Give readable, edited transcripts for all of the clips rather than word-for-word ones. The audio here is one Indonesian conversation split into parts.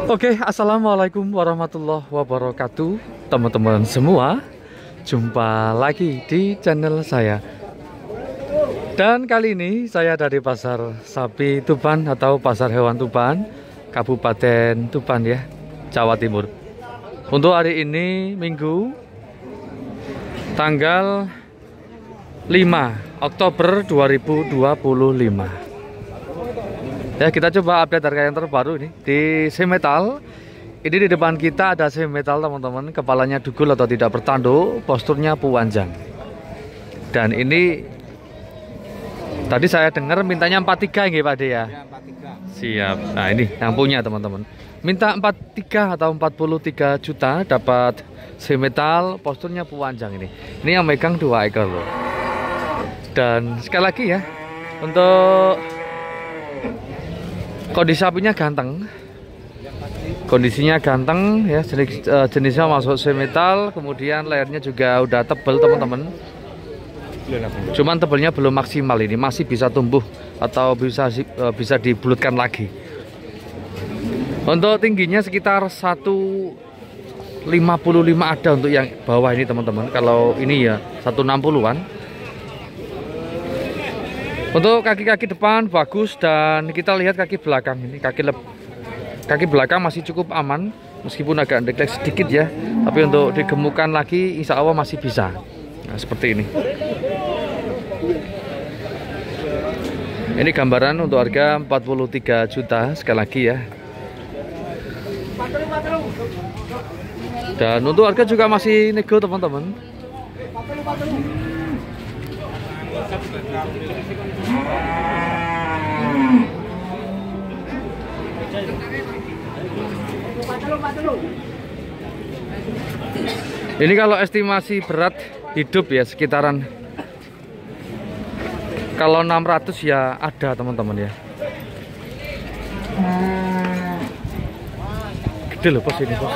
Oke, assalamualaikum warahmatullahi wabarakatuh, teman-teman semua. Jumpa lagi di channel saya. Dan kali ini saya dari Pasar Sapi Tuban atau Pasar Hewan Tuban, Kabupaten Tuban ya, Jawa Timur. Untuk hari ini Minggu, tanggal 5 Oktober 2025. Ya, kita coba update harga yang terbaru ini di Semetal. Ini di depan kita ada Semetal, teman-teman. Kepalanya dugul atau tidak bertanduk, posturnya puwanjang. Dan ini tadi saya dengar mintanya 43 nggih Pak De ya? Ya, 43. Siap. Nah, ini yang punya, teman-teman. Minta 43 atau 43 juta dapat Semetal, posturnya puwanjang ini. Ini yang megang 2 ekor loh. Dan sekali lagi ya, untuk kondisi sapinya ganteng, kondisinya ganteng ya, jenisnya masuk Semetal, kemudian lehernya juga udah tebel, teman-teman. Cuman tebelnya belum maksimal, ini masih bisa tumbuh atau bisa dibulutkan lagi. Untuk tingginya sekitar 155 ada untuk yang bawah ini, teman-teman. Kalau ini ya 160-an. Untuk kaki-kaki depan bagus, dan kita lihat kaki belakang ini, kaki belakang masih cukup aman meskipun agak ndek sedikit ya, tapi untuk digemukkan lagi insya Allah masih bisa. Nah, seperti ini. Ini gambaran untuk harga 43 juta sekali lagi ya. Dan untuk harga juga masih nego, teman-teman. Ini kalau estimasi berat hidup ya sekitaran, kalau 600 ya ada, teman-teman ya. Gede loh pos ini, pos.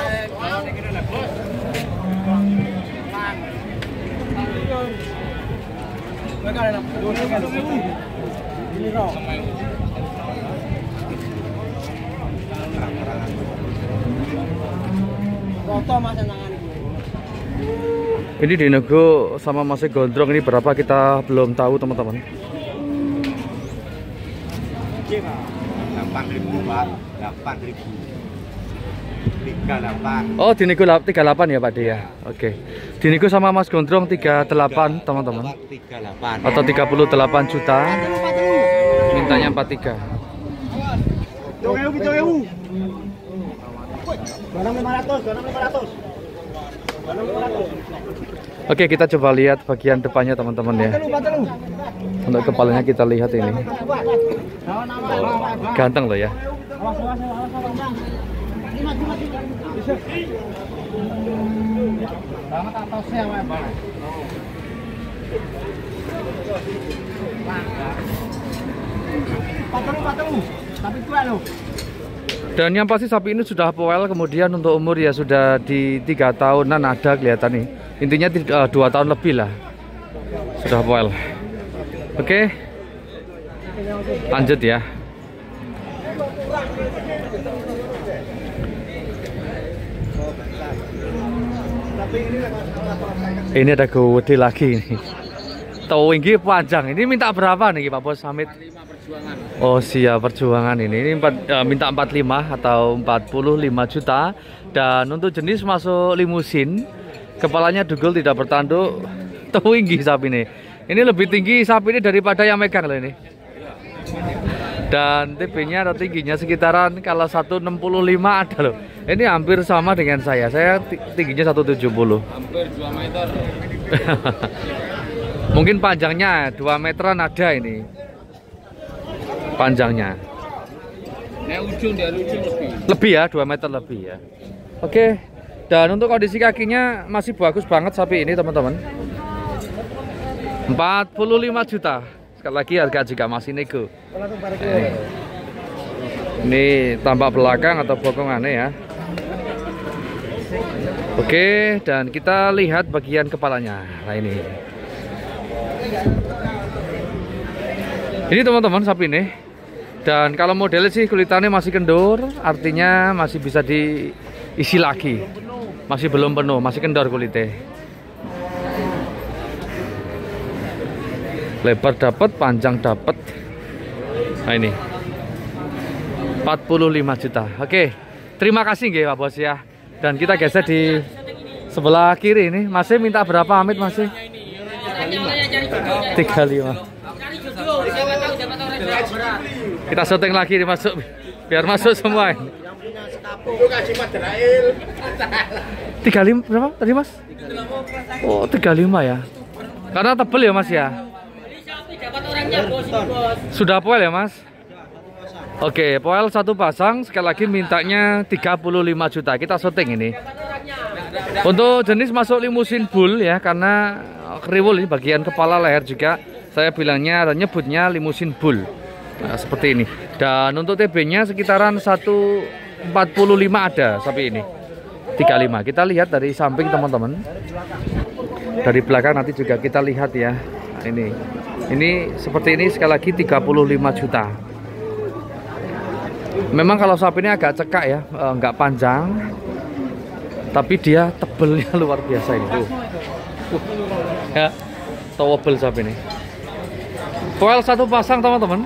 Ini dinego sama Mas Gondrong, ini berapa kita belum tahu, teman-teman. 8.000 Pak, 8.000. 38. Oh, dinego 38 ya Pak De ya. Oke. Dinego sama Mas Gondrong 38, teman-teman. 38. Atau 38 juta. Mintanya 43. Oke, kita coba lihat bagian depannya, teman-teman ya. Untuk kepalanya kita lihat ini. Ganteng loh ya. Dan yang pasti sapi ini sudah poel, kemudian untuk umur ya sudah di 3 tahunan ada kelihatan nih. Intinya 2 tahun lebih lah. Sudah poel. Oke. Lanjut ya. Ini ada gede lagi nih. Tahu ini panjang. Ini minta berapa nih Pak Bos Hamid? Oh siap, perjuangan ini minta 45 atau 45 juta. Dan untuk jenis masuk limusin, kepalanya dugul tidak bertanduk, tinggi sapi ini. Ini lebih tinggi sapi ini daripada yang megang loh ini. Dan TB-nya atau tingginya sekitaran kalau 165 ada loh. Ini hampir sama dengan saya. Saya tingginya 170. Hampir 2 meter. Mungkin panjangnya 2 meteran ada ini. Panjangnya. Ujung dari ujung lebih ya, 2 meter lebih ya. Oke. Dan untuk kondisi kakinya masih bagus banget sapi ini, teman-teman. 45 juta. Sekali lagi harga juga masih nego. Ini tampak belakang atau bokongannya ya. Oke, dan kita lihat bagian kepalanya. Nah ini. Ini teman-teman sapi ini Dan kalau modelnya sih kulitannya masih kendur, artinya masih bisa diisi lagi. Masih belum penuh, masih kendor kulitnya. Lebar dapat, panjang dapat. Nah ini 45 juta. Oke, terima kasih nggih Pak Bos ya. Dan kita geser di sebelah kiri ini. Masih minta berapa Amit masih? 35. Kita syuting lagi nih, masuk biar masuk semua ini. 35 berapa tadi Mas? Oh 35 ya. Karena tebel ya Mas ya. Sudah poel ya Mas? Oke, poel satu pasang sekali lagi mintanya 35 juta. Kita syuting ini. Untuk jenis masuk limusin bull ya, karena kriwul ini bagian kepala leher juga. Saya bilangnya nyebutnya limusin bull. Nah, seperti ini. Dan untuk TB-nya sekitaran 145 ada sapi ini. 35. Kita lihat dari samping teman-teman. Dari belakang nanti juga kita lihat ya. Nah, ini seperti ini sekali lagi 35 juta. Memang kalau sapi ini agak cekak ya, nggak panjang. Tapi dia tebelnya luar biasa ini. Ya, towable sapi ini. Poel satu pasang teman-teman.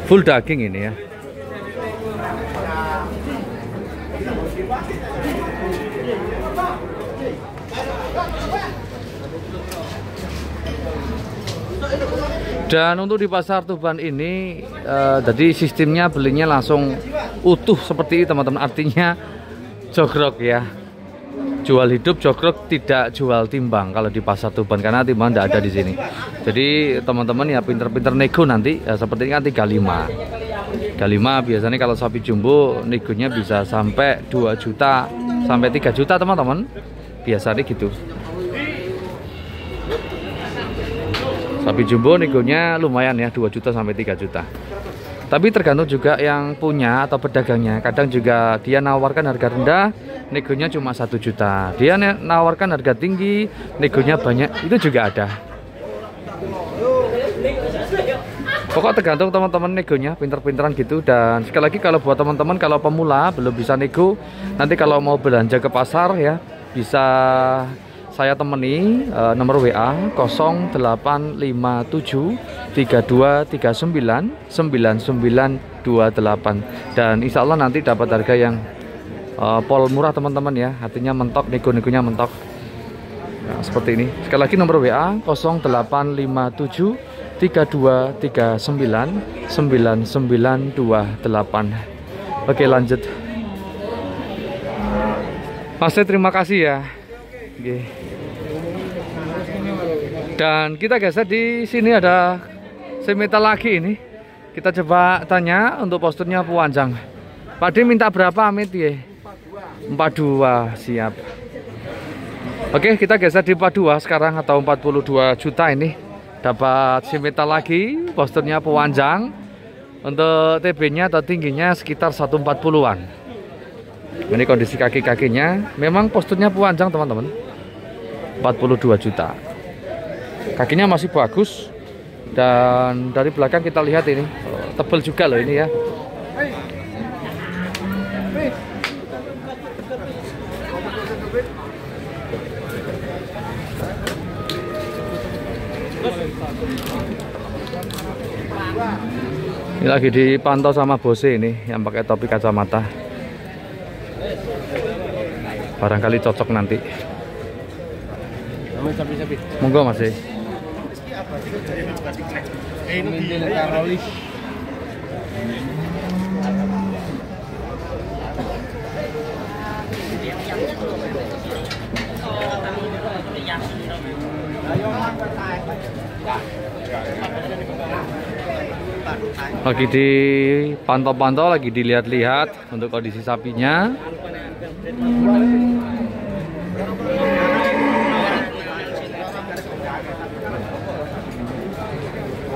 Full daging ini ya. Dan untuk di pasar Tuban ini jadi sistemnya belinya langsung utuh seperti ini teman-teman. Artinya jogrok ya. Jual hidup, jogrok, tidak jual timbang kalau di pasar Tuban, karena timbang tidak ada di sini. Jadi teman-teman ya pinter-pinter nego nanti ya, seperti ini kan 35 biasanya kalau sapi jumbo negonya bisa sampai 2 juta sampai 3 juta teman-teman, biasanya gitu. Sapi jumbo negonya lumayan ya, 2 juta sampai 3 juta. Tapi tergantung juga yang punya atau pedagangnya. Kadang juga dia nawarkan harga rendah, negonya cuma 1 juta. Dia nawarkan harga tinggi, negonya banyak, itu juga ada. Pokok tergantung teman-teman negonya, pinter-pinteran gitu. Dan sekali lagi kalau buat teman-teman kalau pemula belum bisa nego, nanti kalau mau belanja ke pasar ya bisa saya temani nomor WA 0857 3239 9928, dan insya Allah nanti dapat harga yang pol murah teman-teman ya, artinya mentok, nego-negonya mentok. Nah, seperti ini. Sekali lagi nomor WA 0857 3239 9928. Oke, lanjut. Mas, terima kasih ya. Oke. Dan kita geser di sini ada semetal lagi ini. Kita coba tanya untuk posturnya Puanjang. Pak D minta berapa Amit ya? 42, siap. Oke, kita geser di 42 sekarang atau 42 juta ini. Dapat semetal lagi, posturnya Puanjang. Untuk TB-nya atau tingginya sekitar 140-an. Ini kondisi kaki-kakinya. Memang posturnya Puanjang teman-teman. 42 juta. Kakinya masih bagus. Dan dari belakang kita lihat ini tebel juga loh ini ya. Ini lagi dipantau sama bose ini yang pakai topi kacamata. Barangkali cocok nanti. Monggo Mas. Lagi dipantau-pantau, lagi dilihat-lihat untuk kondisi sapinya.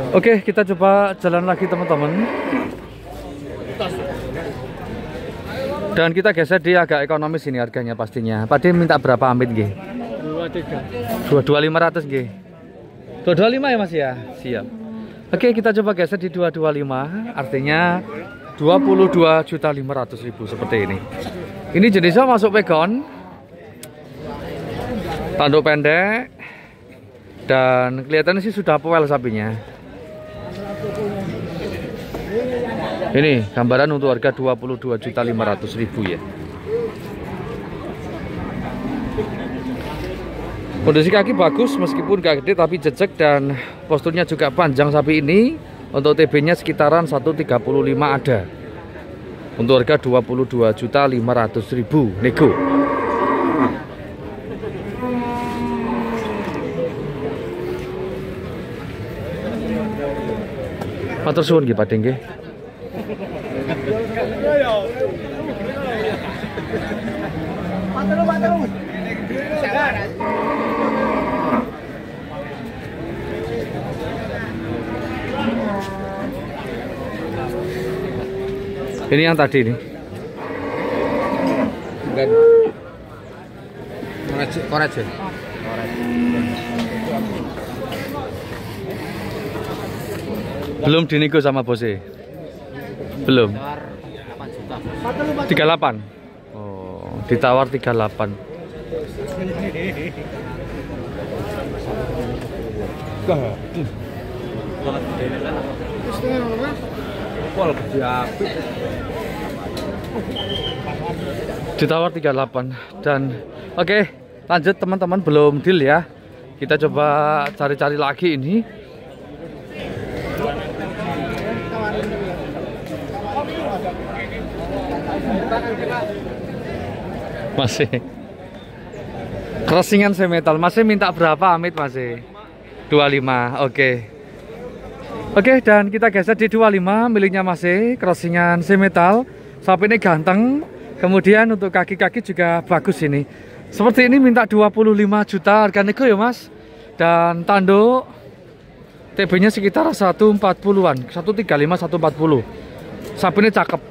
Oke, kita coba jalan lagi teman-teman. Dan kita geser di agak ekonomis ini harganya pastinya. Pak D minta berapa Amit nggih? 22.500 nggih. 225 ya Mas ya? Siap. Oke, kita coba geser di 225, artinya 22.500.000 seperti ini. Ini jenisnya masuk pegon, tanduk pendek, dan kelihatannya sih sudah powel sapinya. Ini gambaran untuk harga 22.500.000 ya. Kondisi kaki bagus meskipun gak gede tapi jejak dan posturnya juga panjang sapi ini. Untuk TB-nya sekitaran 135 ada. Untuk harga 22.500.000 nego. Matur suwun nggih Pak Deng nggih. Ini yang tadi nih. Korek. Belum dinego sama bose. Belum. 38. Oh, ditawar 38. Ditawar 38 dan oke, lanjut teman-teman, belum deal ya. Kita coba cari-cari lagi ini. Masih crossingan semetal. Masih minta berapa Amit? Masih 25. Oke, dan kita geser di 25, miliknya masih crossingan semetal. Sapi ini ganteng. Kemudian untuk kaki-kaki juga bagus ini. Seperti ini minta 25 juta harga nego ya Mas. Dan tanduk TB-nya sekitar 140-an, 135, 140. Sapi ini cakep.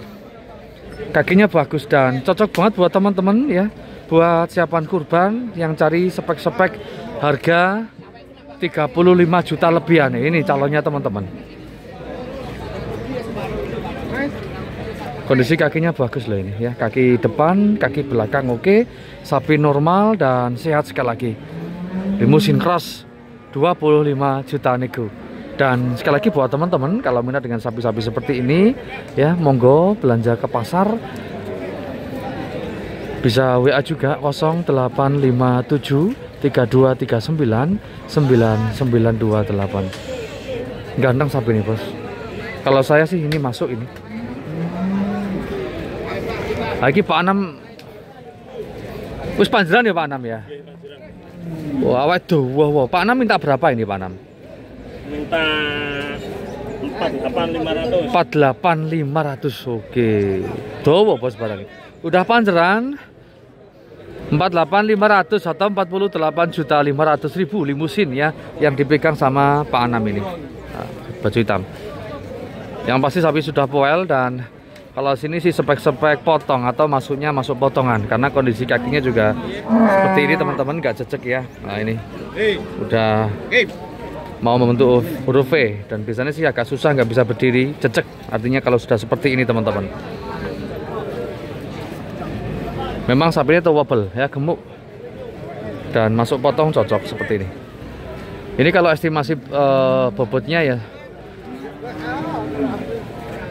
Kakinya bagus dan cocok banget buat teman-teman ya. Buat siapan kurban yang cari spek-spek harga 35 juta lebihan. Ini calonnya teman-teman. Kondisi kakinya bagus loh ini ya. Kaki depan, kaki belakang oke. Sapi normal dan sehat sekali lagi. Limusin cross 25 juta nego. Dan sekali lagi buat teman-teman kalau minat dengan sapi-sapi seperti ini ya, monggo belanja ke pasar. Bisa WA juga 0857 3239 9928. Ganteng sapi ini bos. Kalau saya sih ini masuk ini. Lagi Pak Anam wis panjeran ya Pak Anam ya. Wah, waduh, wow. Pak Anam minta berapa ini Pak Anam? Minta 48.500. 48.500. Oke. Dowo bos barang. Udah panjeran 48.500 atau 48.500.000 limusin ya yang dipegang sama Pak Anam ini. Nah, baju hitam. Yang pasti sapi sudah poel dan kalau sini sih spek-spek potong atau masuknya masuk potongan karena kondisi kakinya juga seperti ini teman-teman, nggak cecek ya. Nah ini udah mau membentuk huruf V dan biasanya sih agak susah, nggak bisa berdiri cecek. Artinya kalau sudah seperti ini teman-teman, memang sapinya towable ya, gemuk dan masuk potong cocok seperti ini. Ini kalau estimasi bobotnya ya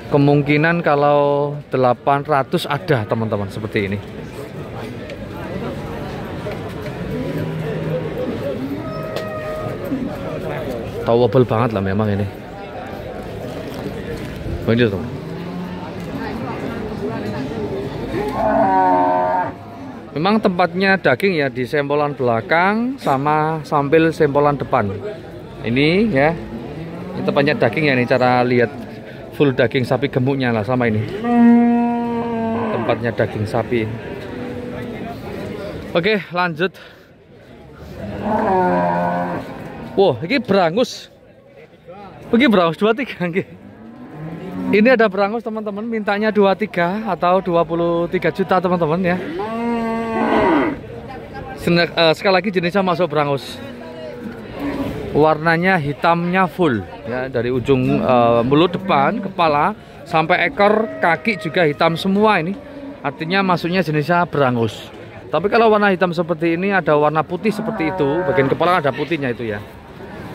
kemungkinan kalau 800 ada teman-teman seperti ini. Towable banget lah memang ini. Ini tuh. Memang tempatnya daging ya di sempolan belakang sama sambil sempolan depan. Ini ya. Ini tempatnya daging ya, ini cara lihat full daging sapi gemuknya lah sama ini. Tempatnya daging sapi. Oke, lanjut. Wow, ini berangus. Begini berangus 23 nggih. Ini ada berangus teman-teman, mintanya 23 atau 23 juta teman-teman ya. Sekali lagi jenisnya masuk berangus. Warnanya hitamnya full ya, dari ujung mulut depan, kepala sampai ekor, kaki juga hitam semua ini. Artinya masuknya jenisnya berangus. Tapi kalau warna hitam seperti ini ada warna putih seperti itu, bagian kepala ada putihnya itu ya.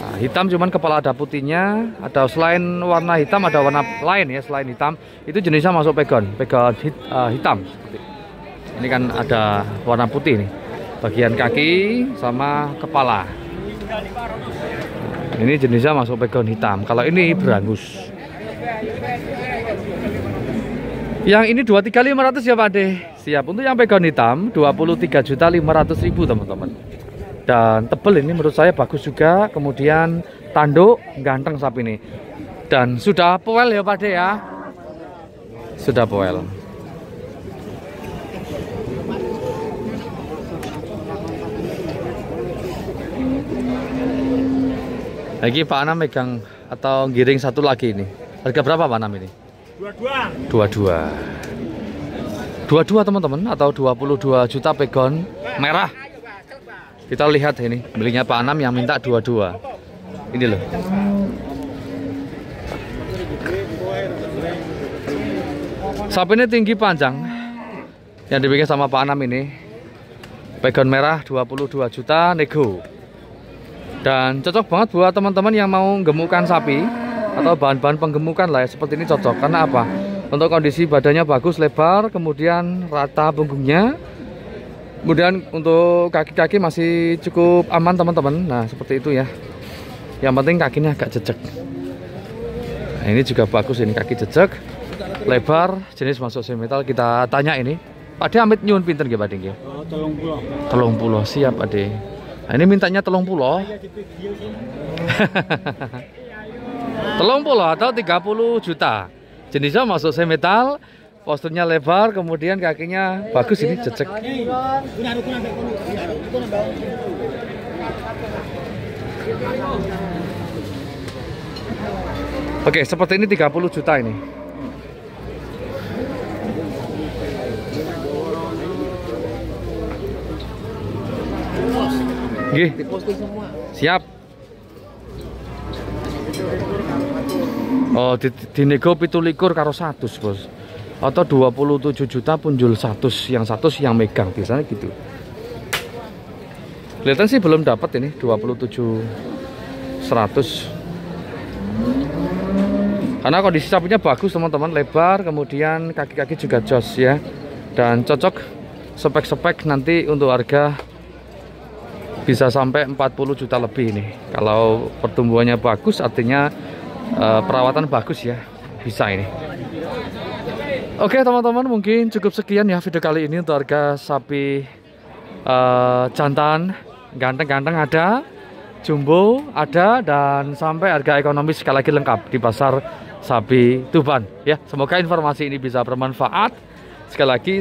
Nah, hitam cuman kepala ada putihnya. Ada selain warna hitam ada warna lain ya, selain hitam itu jenisnya masuk pegon hitam. Ini kan ada warna putih nih, bagian kaki sama kepala. Ini jenisnya masuk pegon hitam. Kalau ini berangus. Yang ini 23.500 ya Pak De. Siap. Untuk yang pegon hitam 23.500.000 teman-teman. Dan tebel ini menurut saya bagus juga. Kemudian tanduk ganteng sapi ini. Dan sudah poel ya Pak De ya. Sudah poel. Lagi Pak Anam megang atau giring satu lagi ini. Harga berapa Pak Anam ini? 22 teman-teman, atau 22 juta pegon merah. Kita lihat ini miliknya Pak Anam yang minta 22. Ini loh. Sapi ini tinggi panjang. Yang dibikin sama Pak Anam ini. Pegon merah 22 juta nego. Dan cocok banget buat teman-teman yang mau gemukkan sapi atau bahan-bahan penggemukan lah ya, seperti ini cocok. Karena apa? Untuk kondisi badannya bagus, lebar, kemudian rata punggungnya. Kemudian untuk kaki-kaki masih cukup aman teman-teman. Nah seperti itu ya. Yang penting kakinya agak jejak. Nah, ini juga bagus ini, kaki jejak, lebar, jenis masuk semetal. Kita tanya ini, Pak De amit nyun pinten nggih Pak De nggih? 30. Siap Pak De. Nah, ini mintanya 30. 30 atau 30 juta. Jenisnya masuk semetal, posturnya lebar, kemudian kakinya bagus ini jejak. Oke, seperti ini 30 juta ini. Gih, siap. Oh, dinego 17 karo 100 bos. Atau 27 juta punjul 100. Yang 100 yang megang, biasanya gitu. Kelihatan sih belum dapat ini 27 100. Karena kondisi sapinya bagus teman-teman, lebar, kemudian kaki-kaki juga jos ya. Dan cocok spek-spek nanti untuk harga bisa sampai 40 juta lebih ini. Kalau pertumbuhannya bagus artinya perawatan bagus ya, bisa ini. Oke teman-teman, mungkin cukup sekian ya video kali ini untuk harga sapi jantan ganteng-ganteng ada, jumbo ada, dan sampai harga ekonomis sekali lagi lengkap di pasar sapi Tuban ya. Semoga informasi ini bisa bermanfaat. Sekali lagi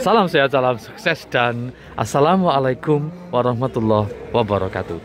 salam sehat, salam sukses, dan assalamualaikum warahmatullahi wabarakatuh.